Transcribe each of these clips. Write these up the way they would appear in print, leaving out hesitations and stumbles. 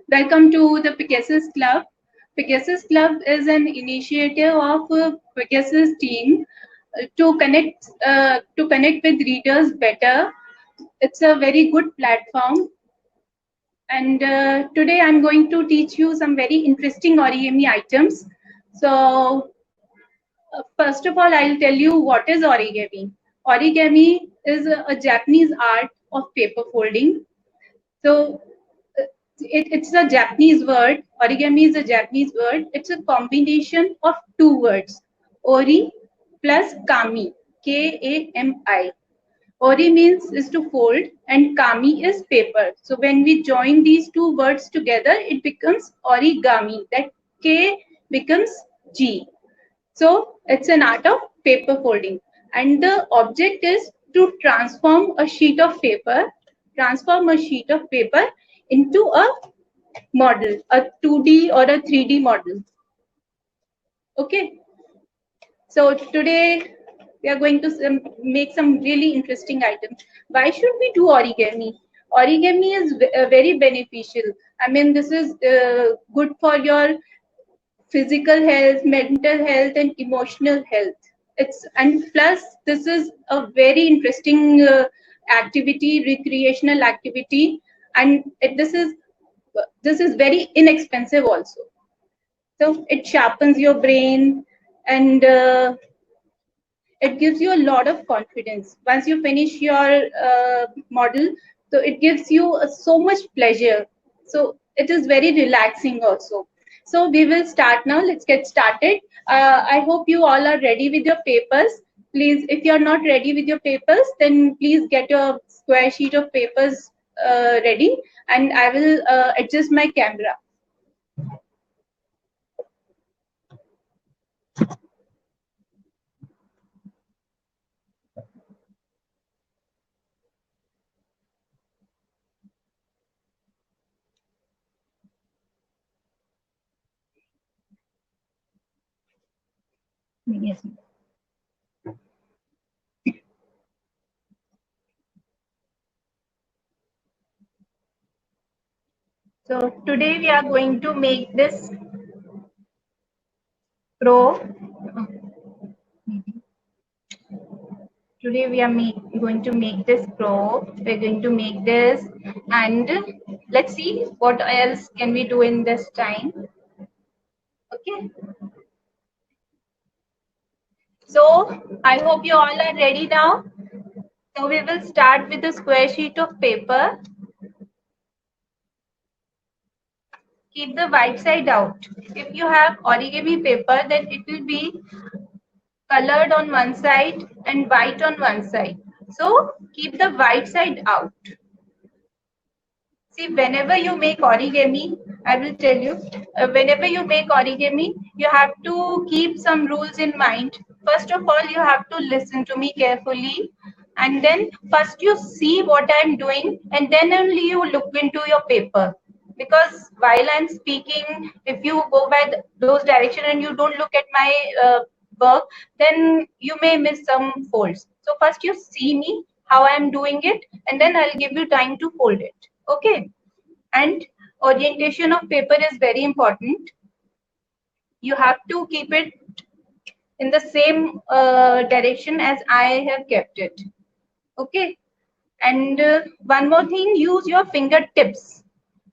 welcome to the Pegasus Club. Pegasus Club is an initiative of Pegasus team to connect with readers better. It's a very good platform, and today I'm going to teach you some very interesting origami items. So, first of all, I'll tell you what is origami. Origami is a Japanese art of paper folding. So it's a Japanese word. Origami is a Japanese word. It's a combination of two words, ori plus kami, Kami. Ori means is to fold and kami is paper. So when we join these two words together, it becomes origami. That K becomes G. So it's an art of paper folding. And the object is to transform a sheet of paper into a model, a 2D or a 3D model. Okay. So today we are going to make some really interesting items. Why should we do origami? Origami is very beneficial. I mean, this is good for your physical health, mental health, and emotional health. And plus this is a very interesting activity, recreational activity, and this is very inexpensive also. So it sharpens your brain, and it gives you a lot of confidence once you finish your model. So it gives you so much pleasure. So it is very relaxing also. So we will start now. Let's get started. I hope you all are ready with your papers. Please, if you are not ready with your papers, then please get your square sheet of papers ready, and I will adjust my camera. Yes. So today we are going to make this pro. Today we are going to make this pro. We're going to make this, and let's see what else can we do in this time. Okay. So I hope you all are ready now. So we will start with a square sheet of paper. Keep the white side out. If you have origami paper, then it will be colored on one side and white on one side. So keep the white side out. See, whenever you make origami, I will tell you, whenever you make origami, you have to keep some rules in mind. First of all, you have to listen to me carefully. And then first you see what I'm doing, and then only you look into your paper. Because while I'm speaking, if you go by those directions and you don't look at my work, then you may miss some folds. So first you see me, how I'm doing it, and then I'll give you time to fold it. Okay. And orientation of paper is very important. You have to keep it in the same direction as I have kept it. Okay. And one more thing, use your fingertips.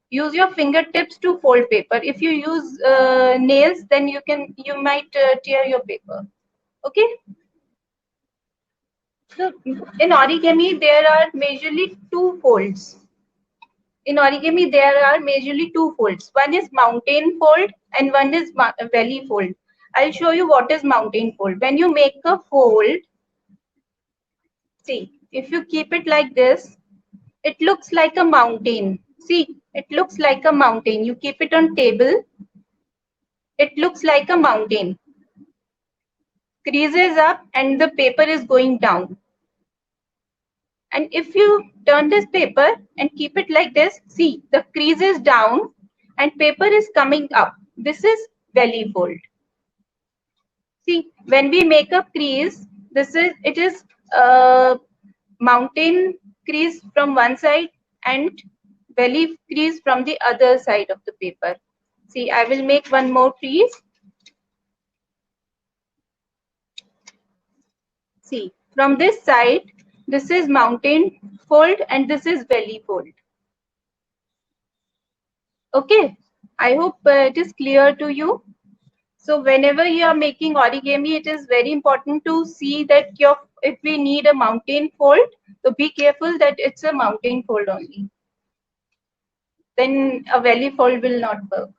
Use your fingertips to fold paper. If you use nails, then you might tear your paper. Okay. So in origami, there are majorly two folds. In origami, there are majorly two folds. One is mountain fold and one is valley fold. I'll show you what is mountain fold. When you make a fold, see, if you keep it like this, it looks like a mountain. See, it looks like a mountain. You keep it on table, it looks like a mountain. Creases up and the paper is going down. And if you turn this paper and keep it like this, see, the crease is down and paper is coming up. This is valley fold. See, when we make a crease, it is mountain crease from one side and belly crease from the other side of the paper. See, I will make one more crease. See, from this side, this is mountain fold and this is belly fold. Okay, I hope it is clear to you. So whenever you are making origami, it is very important to see that if we need a mountain fold, so be careful that it's a mountain fold only. Then a belly fold will not work.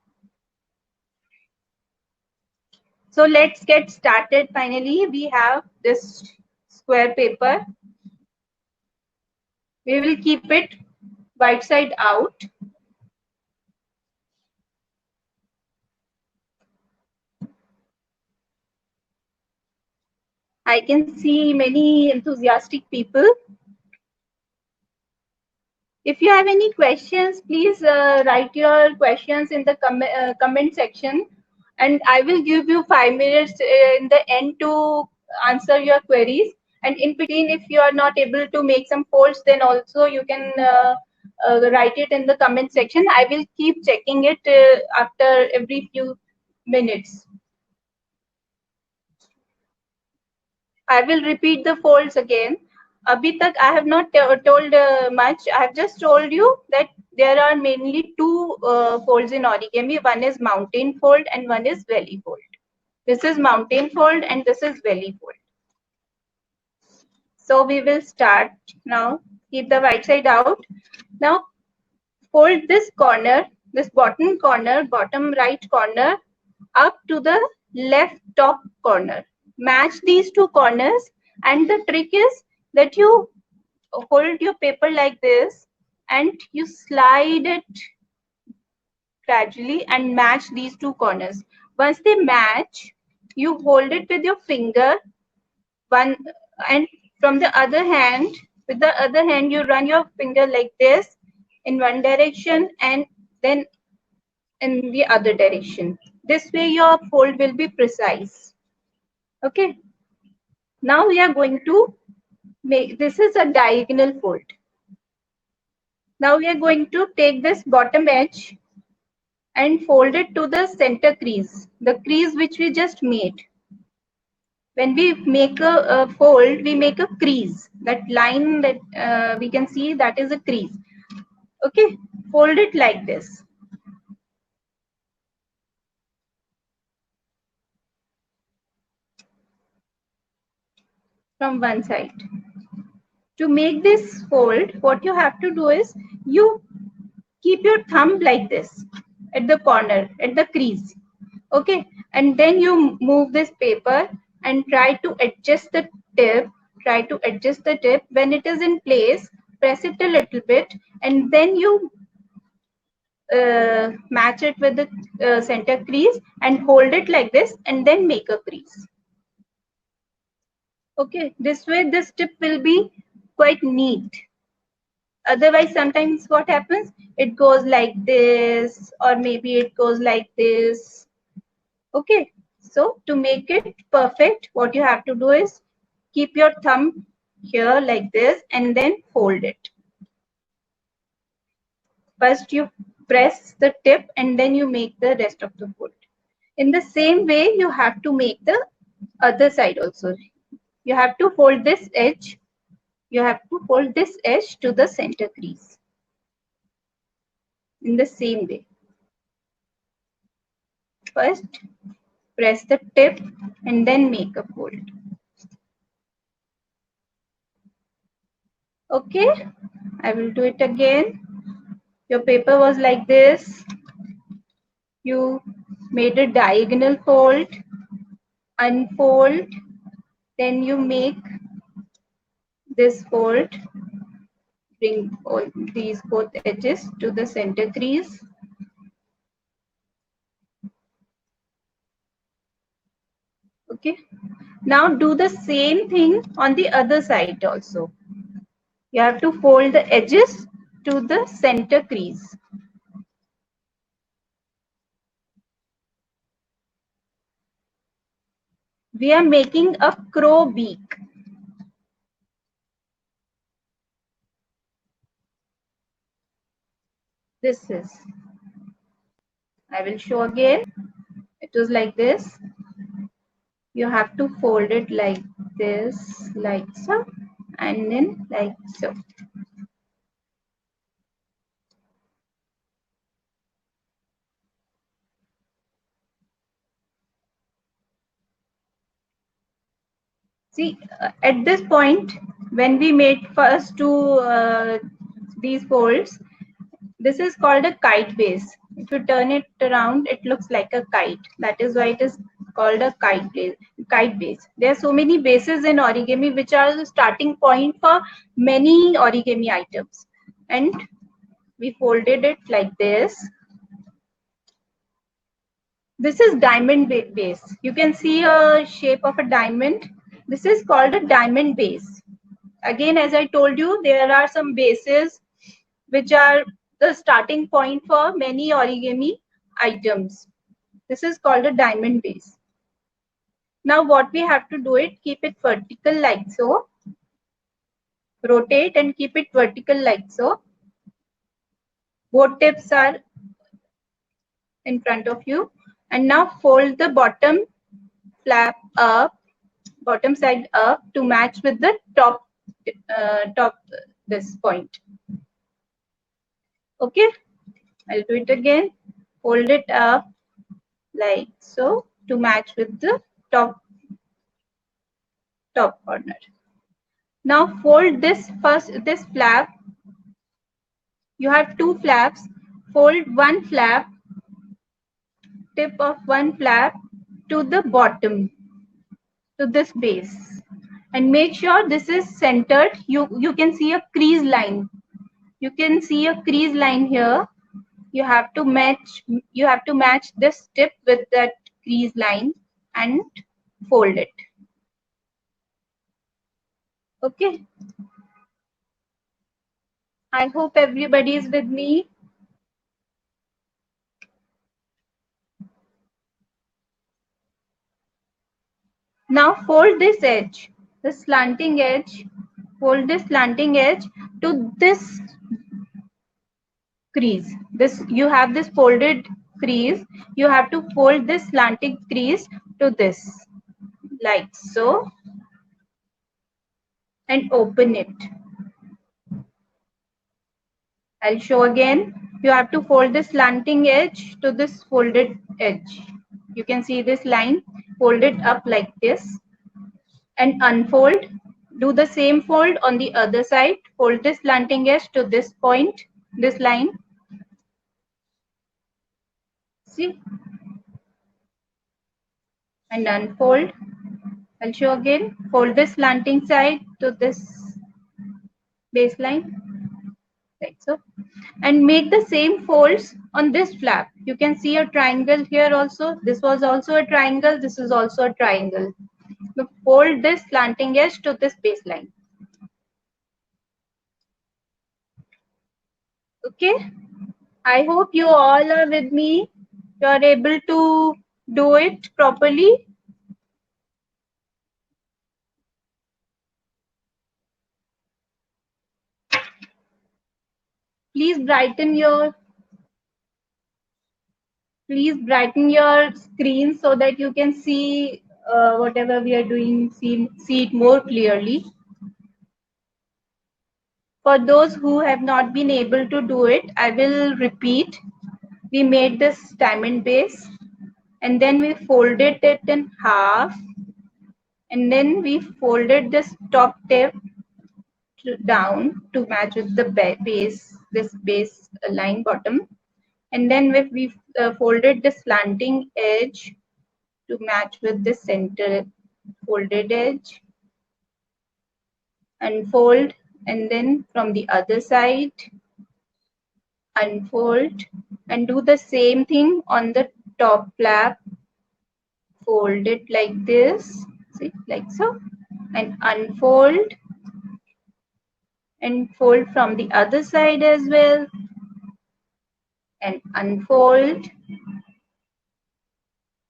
So let's get started. Finally, we have this square paper. We will keep it right side out. I can see many enthusiastic people. If you have any questions, please write your questions in the comment section, and I will give you 5 minutes in the end to answer your queries. And in between, if you are not able to make some folds, then also you can write it in the comment section. I will keep checking it after every few minutes. I will repeat the folds again. Abhi tak I have not told much. I have just told you that there are mainly two folds in origami. One is mountain fold and one is belly fold. This is mountain fold and this is belly fold. So we will start now. Keep the right side out. Now fold this corner, this bottom corner, bottom right corner up to the left top corner. Match these two corners, and the trick is that you hold your paper like this and you slide it gradually and match these two corners. Once they match, you hold it with your finger one, and from the other hand, with the other hand you run your finger like this in one direction and then in the other direction. This way your fold will be precise. Okay. Now we are going to make, this is a diagonal fold. Now we are going to take this bottom edge and fold it to the center crease, the crease which we just made. When we make a fold, we make a crease. That line that we can see, that is a crease. Okay, fold it like this. From one side. To make this fold, what you have to do is you keep your thumb like this at the corner, at the crease. Okay, and then you move this paper and try to adjust the tip. Try to adjust the tip. When it is in place, press it a little bit, and then you match it with the center crease and hold it like this, and then make a crease. Okay, this way this tip will be quite neat. Otherwise, sometimes what happens, it goes like this, or maybe it goes like this. Okay, so to make it perfect, what you have to do is keep your thumb here like this and then fold it. First you press the tip and then you make the rest of the fold. In the same way, you have to make the other side also. You have to fold this edge. You have to fold this edge to the center crease. In the same way. First, press the tip and then make a fold. Okay, I will do it again. Your paper was like this. You made a diagonal fold, unfold, then you make this fold, bring all these both edges to the center crease. Okay, now do the same thing on the other side also. You have to fold the edges to the center crease. We are making a crow beak. this is. I will show again. It was like this. You have to fold it like this, like so, and then like so. See, at this point, when we made first two these folds, this is called a kite base. If you turn it around, it looks like a kite. That is why it is called a kite base. Kite base. There are so many bases in origami which are the starting point for many origami items. And we folded it like this. This is diamond base. You can see a shape of a diamond. This is called a diamond base. Again, as I told you, there are some bases which are the starting point for many origami items. This is called a diamond base. Now what we have to do it, keep it vertical like so. Rotate and keep it vertical like so. Both tips are in front of you. And now fold the bottom flap up, bottom side up to match with the top, this point. Okay, I'll do it again. Fold it up like so to match with the top corner. Now fold this this flap. You have two flaps. Fold one flap, tip of one flap to the bottom, to this base, and make sure this is centered. You can see a crease line. You can see a crease line here. You have to match this tip with that crease line and fold it. Okay. I hope everybody is with me. Now fold this edge, the slanting edge, fold this slanting edge to this crease. This, you have this folded crease. You have to fold this slanting crease to this, like so, and open it. I'll show again. You have to fold this slanting edge to this folded edge. You can see this line. Fold it up like this and unfold. Do the same fold on the other side. Fold this slanting edge to this point, this line. See? And unfold. I'll show again. Fold this slanting side to this baseline, like so. And make the same folds on this flap. You can see a triangle here also. This was also a triangle. This is also a triangle. So fold this slanting edge to this baseline. Okay. I hope you all are with me. You are able to do it properly. Please brighten your screen so that you can see whatever we are doing, see it more clearly. For those who have not been able to do it, I will repeat. We made this diamond base and then we folded it in half, and then we folded this top tip down to match with the base, this base line bottom, and then we folded the slanting edge to match with the center folded edge, unfold, and then from the other side unfold, and do the same thing on the top flap. Fold it like this, see, like so, and unfold and fold from the other side as well, and unfold.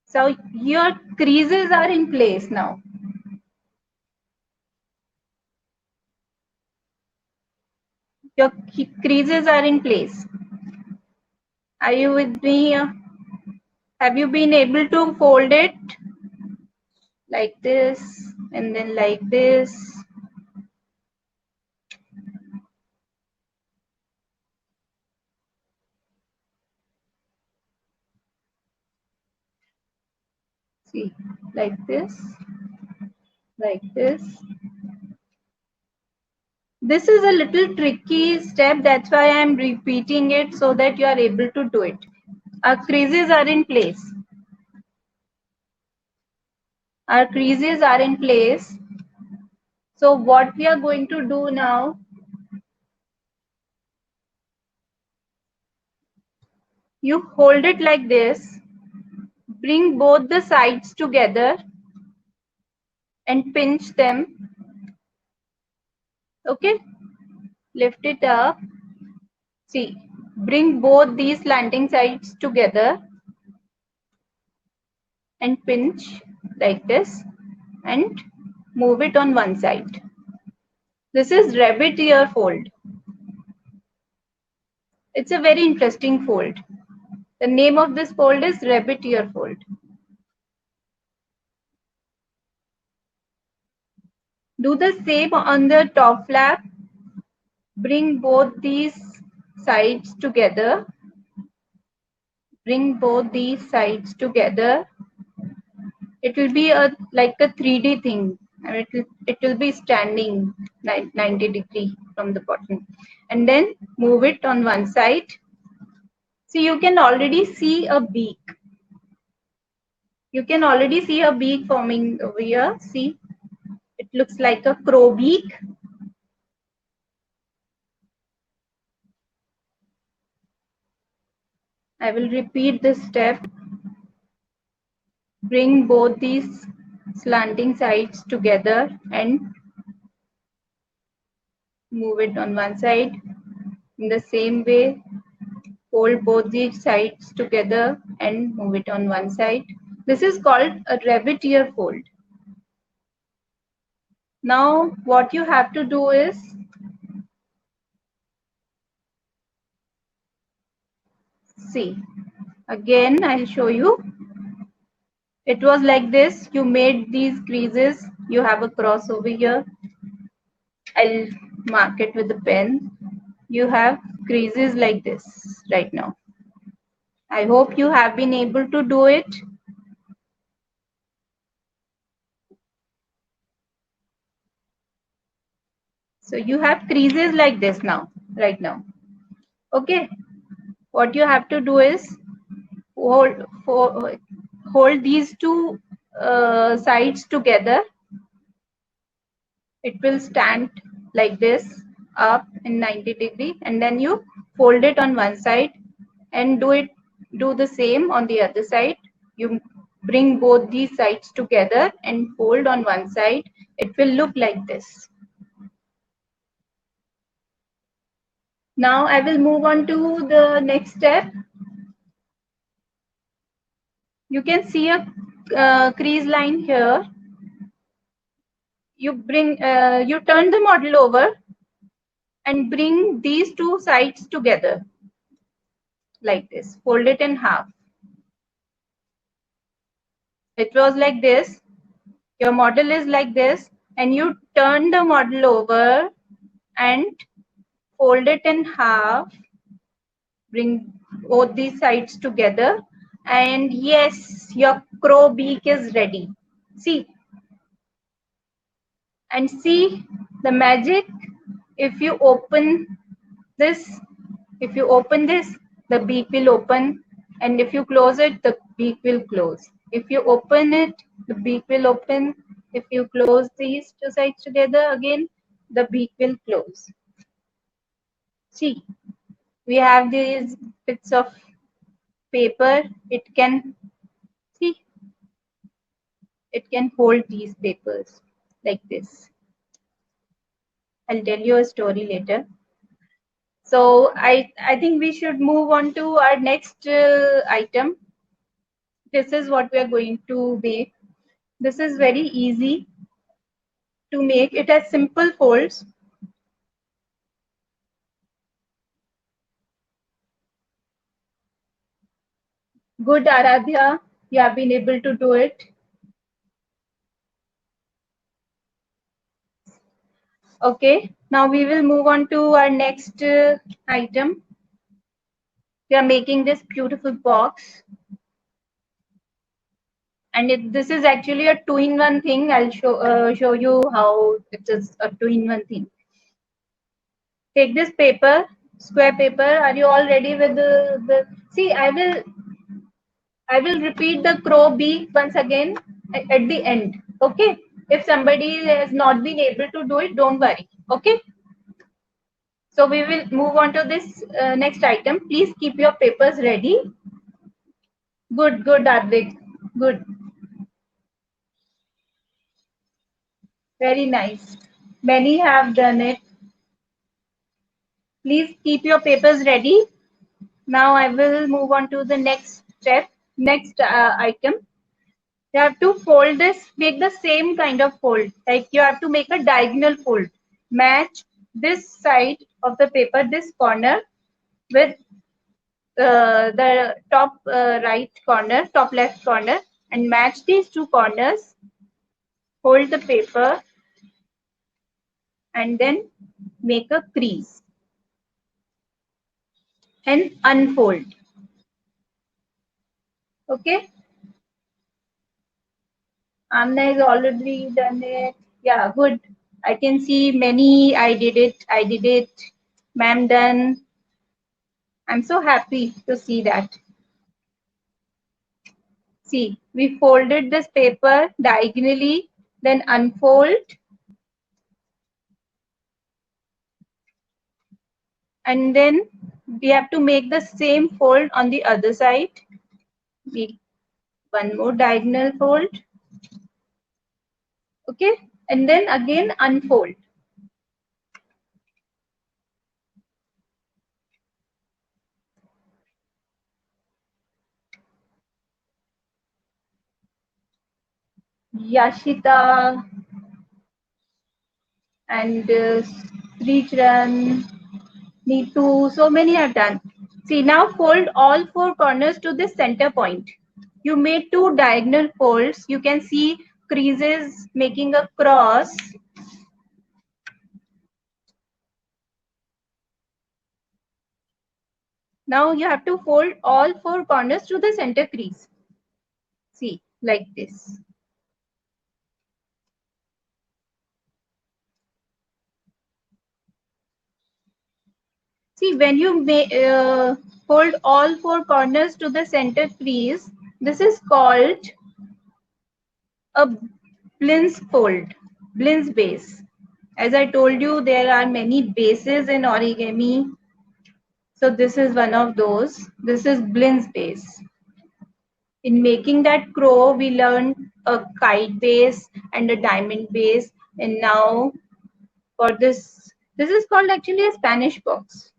So your creases are in place now. Your creases are in place. Are you with me? Have you been able to fold it like this and then like this? See, like this, like this. This is a little tricky step. That's why I'm repeating it so that you are able to do it. Our creases are in place. Our creases are in place. So what we are going to do now, you hold it like this, bring both the sides together and pinch them. Okay, lift it up. See, bring both these slanting sides together and pinch like this and move it on one side. This is rabbit ear fold. It's a very interesting fold. The name of this fold is rabbit ear fold. Do the same on the top flap. Bring both these sides together. Bring both these sides together. It will be like a 3D thing. And it will be standing 90 degree from the bottom. And then move it on one side. So you can already see a beak. You can already see a beak forming over here. See, it looks like a crow beak. I will repeat this step. Bring both these slanting sides together and move it on one side. In the same way, fold both these sides together and move it on one side. This is called a rabbit ear fold. Now, what you have to do is, see, again, I'll show you. It was like this. You made these creases. You have a cross over here. I'll mark it with a pen. You have creases like this right now. I hope you have been able to do it. So you have creases like this now, right now. Okay. What you have to do is hold these two sides together. It will stand like this up in 90 degree, and then you fold it on one side and do the same on the other side. You bring both these sides together and fold on one side. It will look like this. Now I will move on to the next step. You can see a crease line here. You turn the model over and bring these two sides together like this. Fold it in half. It was like this. Your model is like this, and you turn the model over and fold it in half. Bring both these sides together, and yes, your crow beak is ready. See, and see the magic. If you open this, the beak will open, and if you close it, the beak will close. If you open it, the beak will open. If you close these two sides together again, the beak will close. See, we have these bits of paper. It can, see, it can hold these papers like this. I'll tell you a story later. So I think we should move on to our next item. This is what we are going to make. This is very easy to make. It has simple folds. Good, Aradhya. You have been able to do it. Okay. Now we will move on to our next item. We are making this beautiful box. And this is actually a two-in-one thing. I'll show you how it is a two-in-one thing. Take this paper, square paper. Are you all ready with the see? I will repeat the crow beak once again at the end. Okay. If somebody has not been able to do it, don't worry. Okay. So we will move on to this next item. Please keep your papers ready. Good, good, Advik. Good. Very nice. Many have done it. Please keep your papers ready. Now I will move on to the next step, next item. You have to fold this, make the same kind of fold. Like you have to make a diagonal fold. Match this side of the paper, this corner with the top right corner, top left corner, and match these two corners. Hold the paper and then make a crease and unfold. Okay. Amna has already done it. Yeah, good. I can see many. I did it. I did it. Ma'am done. I'm so happy to see that. See, we folded this paper diagonally, then unfold, and then we have to make the same fold on the other side. Make one more diagonal fold. Okay, and then again unfold. Yashita and Sricharan, Neetu, so many have done. See, now fold all four corners to the center point. You made two diagonal folds. You can see creases making a cross. Now you have to fold all four corners to the center crease. See, like this. See, when you fold all four corners to the center crease, this is called a Blins fold, Blins base. As I told you, there are many bases in origami. So this is one of those. This is Blins base. In making that crow, we learned a kite base and a diamond base. And now for this is called actually a Spanish box.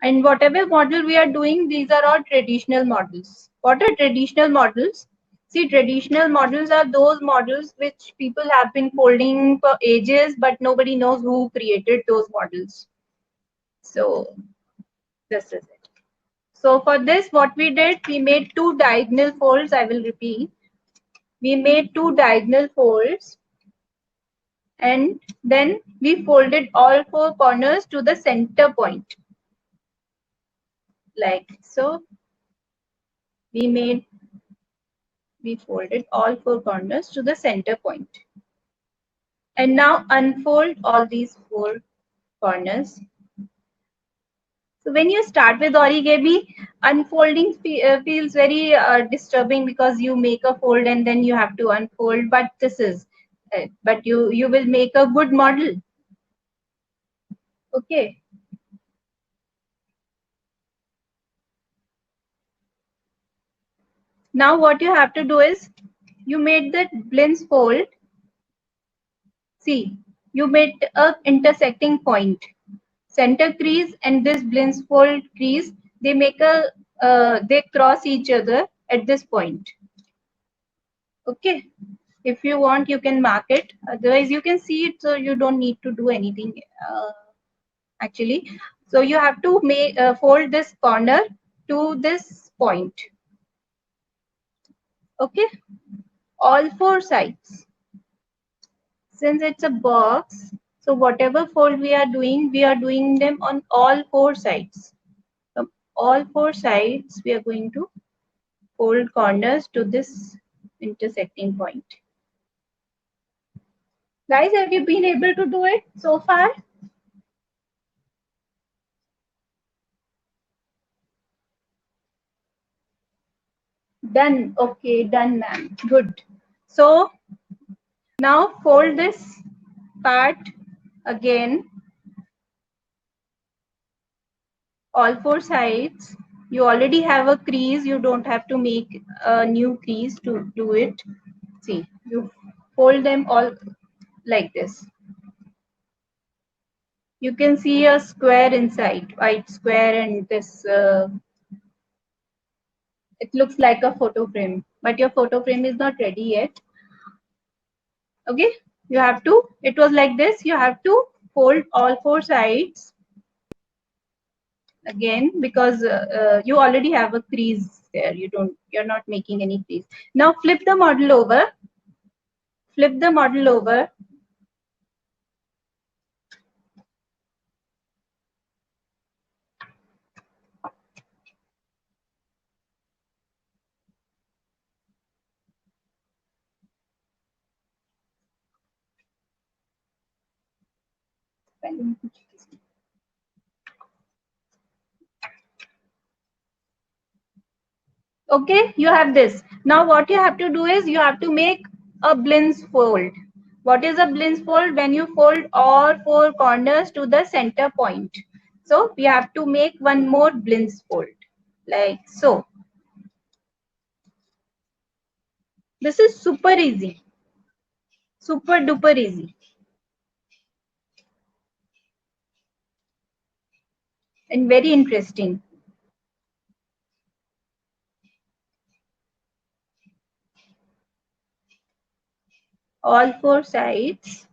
And whatever model we are doing, these are all traditional models. What are traditional models? See, traditional models are those models which people have been folding for ages, but nobody knows who created those models. So this is it. So for this, what we did, we made two diagonal folds. I will repeat. We made two diagonal folds and then we folded all four corners to the center point. Like so. We folded all four corners to the center point. And now unfold all these four corners. So when you start with origami, unfolding feels very disturbing because you make a fold and then you have to unfold. But this is, but you will make a good model. Okay. Now what you have to do is, you made the Blins fold. See, you made a intersecting point. Center crease and this Blins fold crease, they make a, they cross each other at this point. Okay. If you want, you can mark it. Otherwise, you can see it, so you don't need to do anything actually. So you have to make fold this corner to this point. Okay, all four sides. Since it's a box, so whatever fold we are doing them on all four sides. From all four sides, we are going to fold corners to this intersecting point. Guys, have you been able to do it so far? Done. Okay, done, ma'am. Good. So now fold this part again, all four sides. You already have a crease. You don't have to make a new crease to do it. See, you fold them all like this. You can see a square inside, white square, and this, it looks like a photo frame, but your photo frame is not ready yet. Okay, you have to, it was like this, you have to fold all four sides again, because you already have a crease there. You're not making any crease. Now flip the model over, flip the model over. Okay, you have this. Now what you have to do is you have to make a Blins fold. What is a Blins fold? When you fold all four corners to the center point. So we have to make one more Blins fold, like so. This is super easy, super duper easy, and very interesting. All four sides,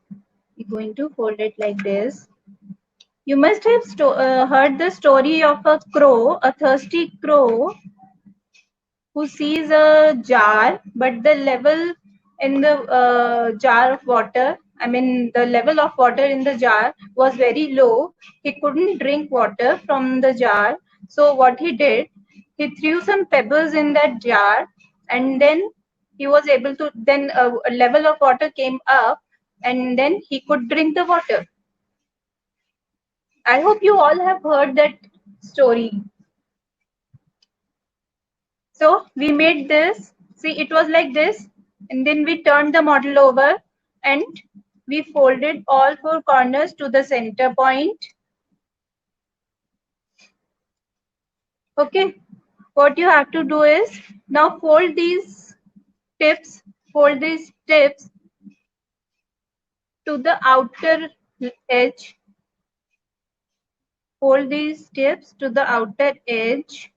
we're going to fold it like this. You must have heard the story of a crow, a thirsty crow who sees a jar, but the level in the jar of water, I mean, the level of water in the jar was very low. He couldn't drink water from the jar. So what he did, he threw some pebbles in that jar, and then he was able to, then a level of water came up, and then he could drink the water. I hope you all have heard that story. So we made this, see, it was like this, and then we turned the model over and we folded all four corners to the center point. Okay, what you have to do is now fold these tips, fold these tips to the outer edge, fold these tips to the outer edge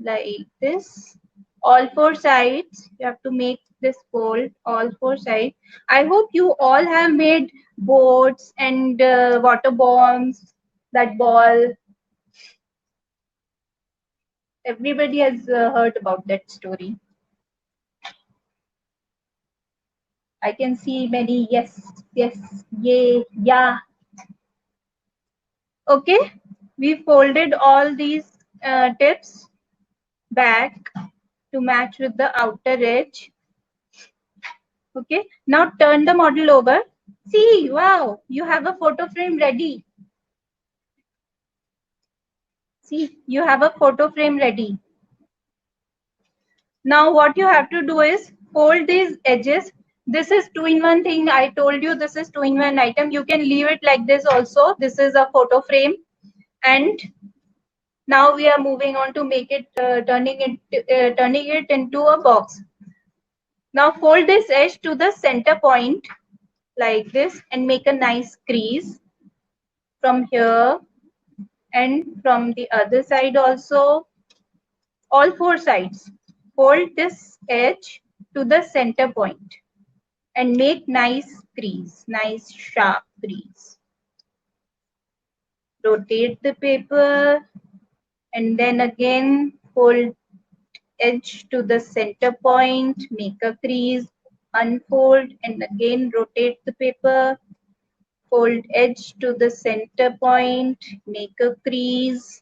like this. All four sides, you have to make this fold, all four sides. I hope you all have made boats and water bombs, that ball. Everybody has heard about that story. I can see many yes, yes, yay, yeah. Okay, we folded all these tips back to match with the outer edge. Okay, now turn the model over. See, wow, you have a photo frame ready. See, you have a photo frame ready. Now what you have to do is fold these edges. This is 2-in-1 thing. I told you this is 2-in-1 item. You can leave it like this also. This is a photo frame. And now we are moving on to make it, turning it into a box. Now fold this edge to the center point like this and make a nice crease from here and from the other side also. All four sides. Fold this edge to the center point and make nice crease, nice sharp crease. Rotate the paper and then again fold edge to the center point, make a crease, unfold and again rotate the paper, fold edge to the center point, make a crease.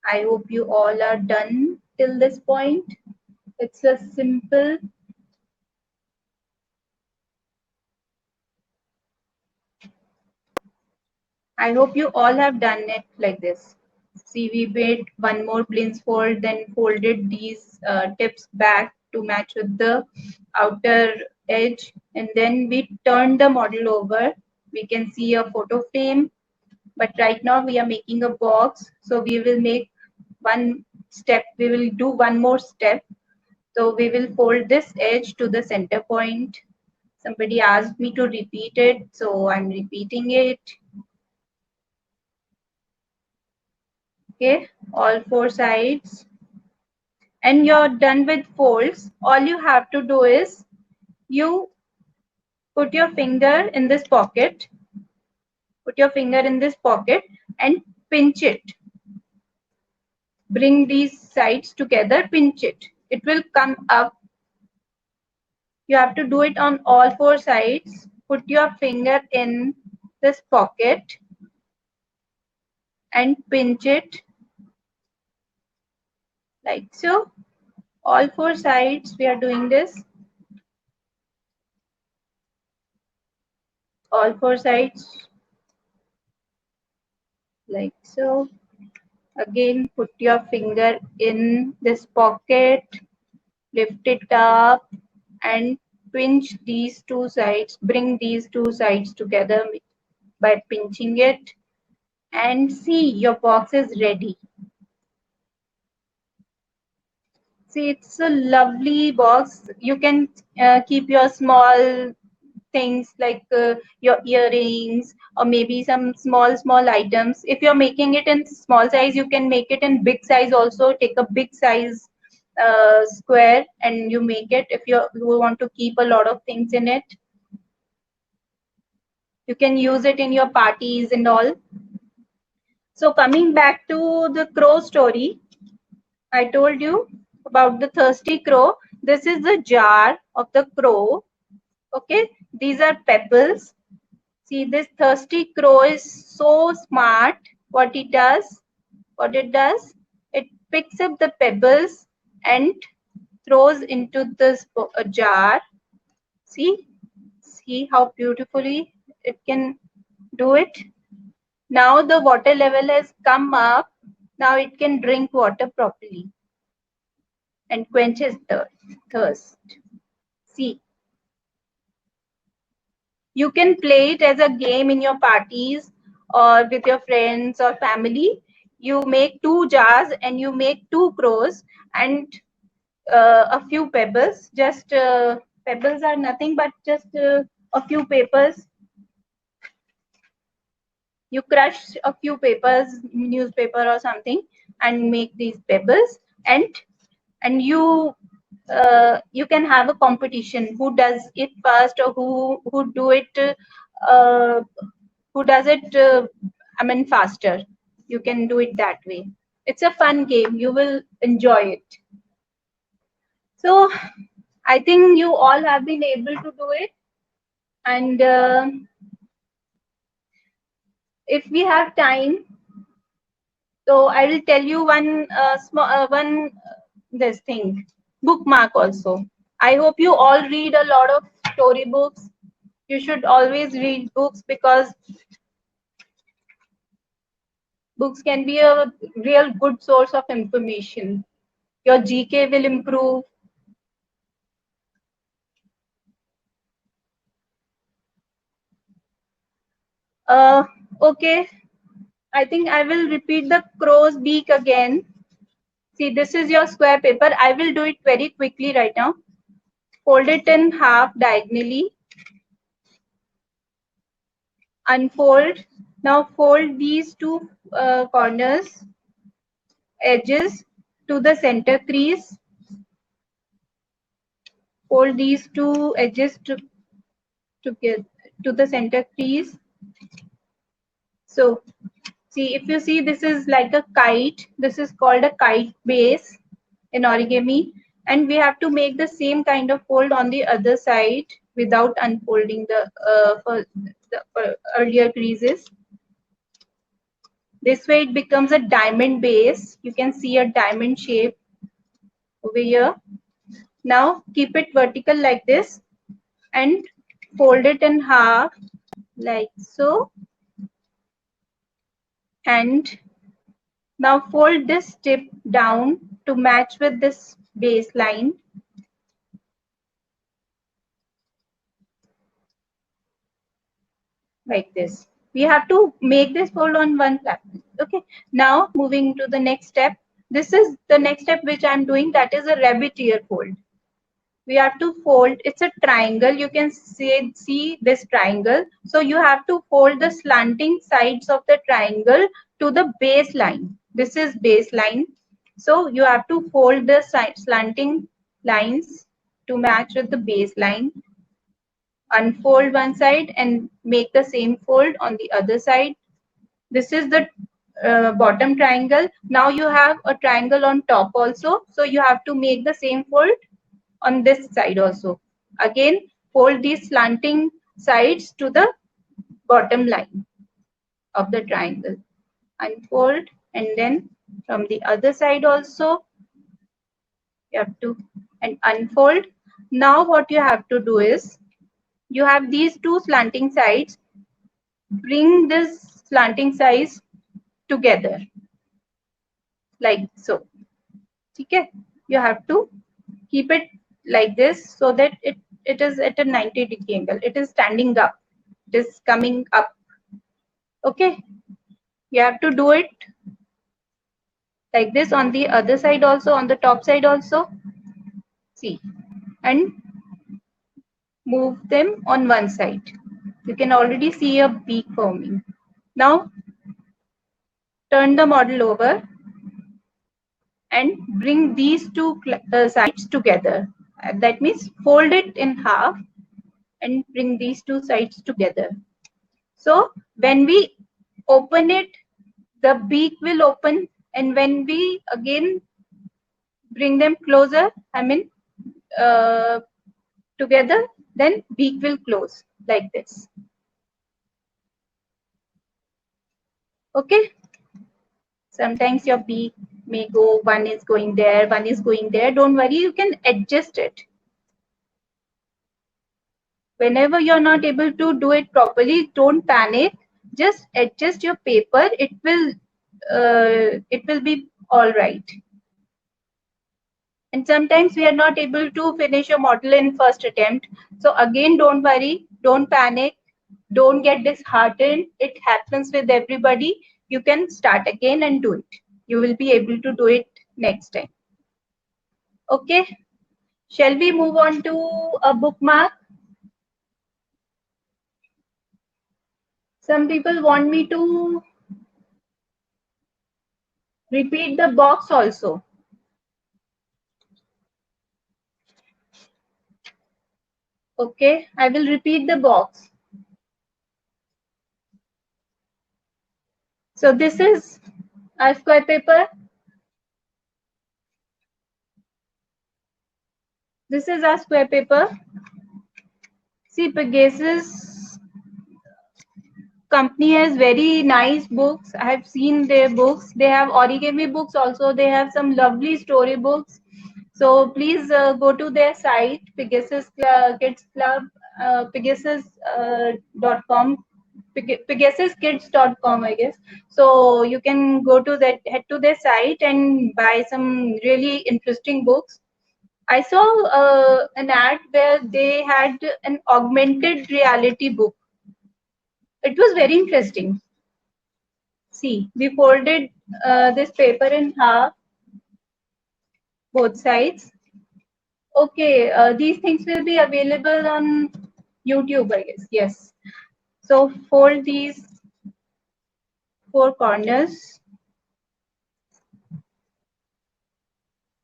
I hope you all are done till this point. It's a simple. I hope you all have done it like this. See, we made one more plains fold, then folded these tips back to match with the outer edge, and then we turned the model over. We can see a photo frame, but right now we are making a box, so we will make one step. We will do one more step. So we will fold this edge to the center point. Somebody asked me to repeat it, so I'm repeating it. Okay, all four sides. And you're done with folds. All you have to do is you put your finger in this pocket, put your finger in this pocket and pinch it. Bring these sides together, pinch it. It will come up. You have to do it on all four sides. Put your finger in this pocket and pinch it like so. All four sides we are doing this. All four sides like so. Again, put your finger in this pocket, lift it up and pinch these two sides. Bring these two sides together by pinching it, and see, your box is ready. See, it's a lovely box. You can keep your small things like your earrings or maybe some small items. If you're making it in small size, you can make it in big size also. Take a big size square and you make it. If you want to keep a lot of things in it, you can use it in your parties and all. So coming back to the crow story, I told you about the thirsty crow. This is the jar of the crow. Okay, these are pebbles. See, this thirsty crow is so smart. What it does, it picks up the pebbles and throws into this jar. See how beautifully it can do it. Now the water level has come up. Now it can drink water properly and quenches the thirst. See, you can play it as a game in your parties or with your friends or family. You make two jars and you make two crows and a few pebbles. Just pebbles are nothing but just a few papers. You crush a few papers, newspaper or something, and make these pebbles, and you can have a competition who does it first or who do it uh, who does it faster. You can do it that way. It's a fun game. You will enjoy it. So I think you all have been able to do it, and if we have time, so I will tell you one this thing, bookmark also. I hope you all read a lot of storybooks. You should always read books because books can be a real good source of information. Your GK will improve. Okay, I think I will repeat the crow's beak again. See, this is your square paper. I will do it very quickly right now. Fold it in half diagonally. Unfold. Now fold these two corners, edges to the center crease. Fold these two edges to the center crease. So see, if you see, this is like a kite. This is called a kite base. in origami, and we have to make the same kind of fold on the other side without unfolding the for the earlier creases. This way it becomes a diamond base. You can see a diamond shape over here. Now keep it vertical like this and fold it in half like so, and now fold this tip down to match with this baseline. Like this. We have to make this fold on one platform. Okay. Now moving to the next step. This is the next step which I'm doing, that is a rabbit ear fold. We have to fold, it's a triangle. You can see this triangle. So you have to fold the slanting sides of the triangle to the baseline. This is baseline. So you have to fold the slanting lines to match with the baseline. Unfold one side and make the same fold on the other side. This is the bottom triangle. Now you have a triangle on top also. So you have to make the same fold on this side also. Again, fold these slanting sides to the bottom line of the triangle. Unfold, and then from the other side also you have to and unfold. Now what you have to do is, you have these two slanting sides. Bring this slanting sides together like so. Okay, you have to keep it like this so that it is at a 90-degree angle. It is standing up. It is coming up. Okay, you have to do it like this on the other side also, on the top side also. See, and move them on one side. You can already see a beak forming. Now turn the model over and bring these two sides together. That means fold it in half and bring these two sides together. So when we open it, the beak will open, and when we again bring them closer, together, then beak will close like this. Okay. Sometimes your beak may go, one is going there, one is going there. Don't worry, you can adjust it. Whenever you're not able to do it properly, don't panic. Just adjust your paper. It will be all right. And sometimes we are not able to finish a model in first attempt. So again, don't worry, don't panic, don't get disheartened. It happens with everybody. You can start again and do it. You will be able to do it next time. Okay. Shall we move on to a bookmark? Some people want me to repeat the box also. Okay, I will repeat the box. So this is a square paper. This is a square paper. See, Pegasus company has very nice books. I have seen their books. They have origami books also. They have some lovely story books. So please go to their site, Pegasus Kids Club, Pegasus.com, PegasusKids.com, I guess. So you can go to that, head to their site and buy some really interesting books. I saw an ad where they had an augmented reality book. It was very interesting. See, we folded this paper in half, both sides. Okay, these things will be available on YouTube, I guess. Yes. So fold these four corners.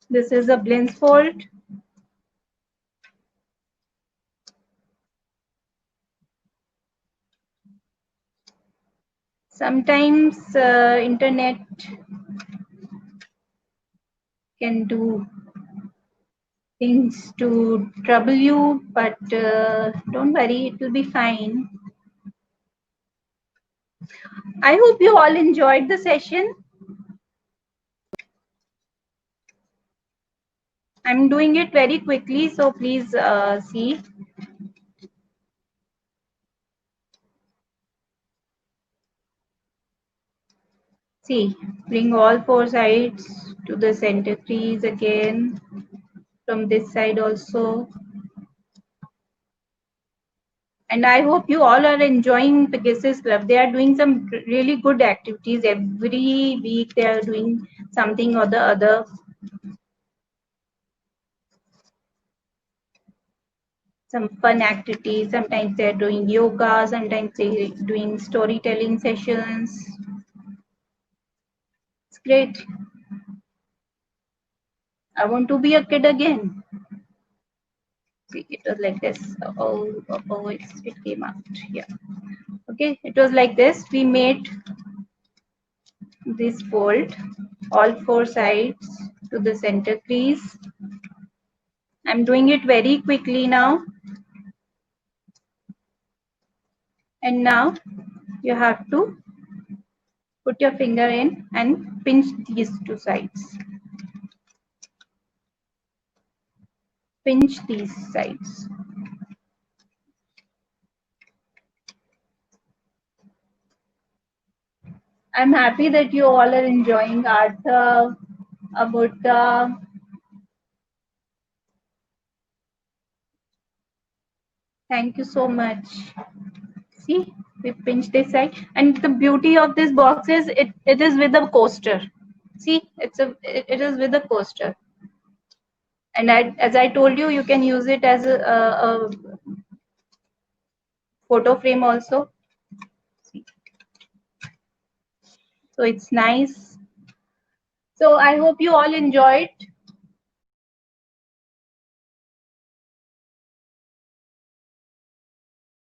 This is a Blins fold. Sometimes internet can do things to trouble you, but don't worry, it will be fine. I hope you all enjoyed the session. I'm doing it very quickly, so please see. See, bring all four sides to the center crease again, from this side also. And I hope you all are enjoying Pegasus Club. They are doing some really good activities every week. They are doing something or the other. Some fun activities. Sometimes they're doing yoga, sometimes they're doing storytelling sessions. It's great. I want to be a kid again. See, it was like this. It came out. Yeah. Okay, it was like this. We made this fold, all four sides to the center crease. I'm doing it very quickly now. And now you have to put your finger in and pinch these two sides. Pinch these sides. I'm happy that you all are enjoying Artha, Amurta. Thank you so much. See, we pinch this side. And the beauty of this box is it is with a coaster. See, it is with a coaster. And as I told you, you can use it as a photo frame also. See. So it's nice. So I hope you all enjoyed